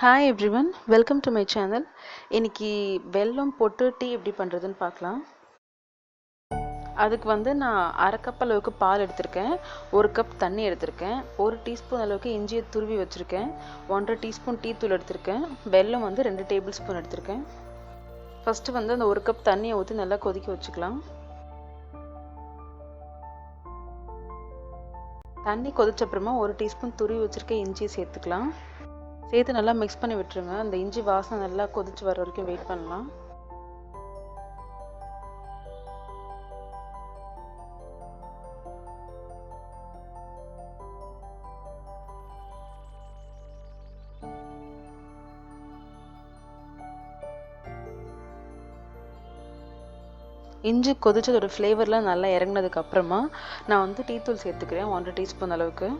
Hi everyone, welcome to my channel. இன்னைக்கு வெல்லம் போட்டு டீ எப்படி பண்ணுறதுன்னு பார்க்கலாம். அதுக்கு நான் அரை கப் அளவுக்கு பால் எடுத்திருக்கேன், 1 கப் தண்ணி எடுத்திருக்கேன், 1 டீஸ்பூன் அளவுக்கு இஞ்சியை துருவி வச்சுருக்கேன், 1.5 டீஸ்பூன் டீ தூள் எடுத்திருக்கேன், வெல்லம் 2 டேபிள் ஸ்பூன் எடுத்திருக்கேன். ஃபஸ்ட்டு அந்த 1 கப் தண்ணியை ஊற்றி நல்லா கொதிக்க வச்சுக்கலாம். தண்ணி கொதிச்சப்புறமா 1 டீஸ்பூன் துருவி வச்சுருக்க இஞ்சியை சேர்த்துக்கலாம். சேர்த்து நல்லா மிக்ஸ் பண்ணி விட்டுருங்க. அந்த இஞ்சி வாசனை நல்லா கொதிச்சு வர வரைக்கும் வெயிட் பண்ணலாம். இஞ்சி கொதிச்சதோட ஃப்ளேவர்லாம் நல்லா இறங்கினதுக்கு அப்புறமா நான் டீ தூள் சேர்த்துக்கிறேன், 1 டீஸ்பூன் அளவுக்கு.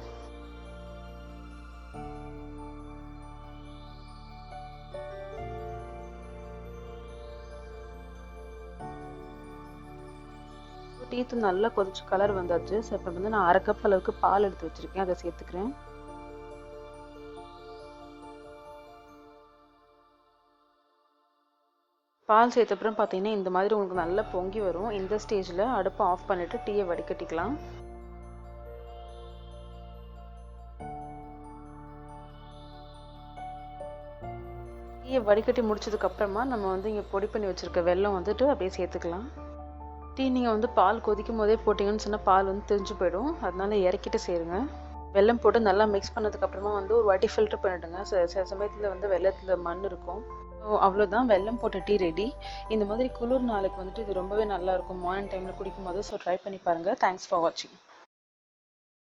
டீ தூள் நல்லா கொதிச்சு கலர் வந்தாச்சு. ஸோ இப்போ நான் அரை கப் அளவுக்கு பால் எடுத்து வச்சிருக்கேன், அதை சேர்த்துக்கிறேன். பால் சேர்த்தப்புறம் பார்த்தீங்கன்னா இந்த மாதிரி உங்களுக்கு நல்லா பொங்கி வரும். இந்த ஸ்டேஜில் அடுப்பை ஆஃப் பண்ணிட்டு டீயை வடிகட்டிக்கலாம். டீயை வடிகட்டி முடிச்சதுக்கு அப்புறமா நம்ம இங்கே பொடி பண்ணி வச்சிருக்க வெல்லம் அப்படியே சேர்த்துக்கலாம். டீ நீங்கள் பால் கொதிக்கும் போதே போட்டிங்கன்னு சொன்னால் பால் திரிஞ்சு போயிடும். அதனால இறக்கிட்டு சேருங்க. வெல்லம் போட்டு நல்லா மிக்ஸ் பண்ணதுக்கப்புறமா ஒரு வாட்டி ஃபில்டர் பண்ணிவிடுங்க. சில சமயத்தில் வெல்லத்தில் மண் இருக்கும். அவ்வளோதான், வெல்லம் போட்ட டீ ரெடி. இந்த மாதிரி குளிர் நாளுக்கு இது ரொம்பவே நல்லாயிருக்கும் மார்னிங் டைமில் குடிக்கும் போது. ஸோ ட்ரை பண்ணி பாருங்கள். தேங்க்ஸ் ஃபார் வாட்சிங்.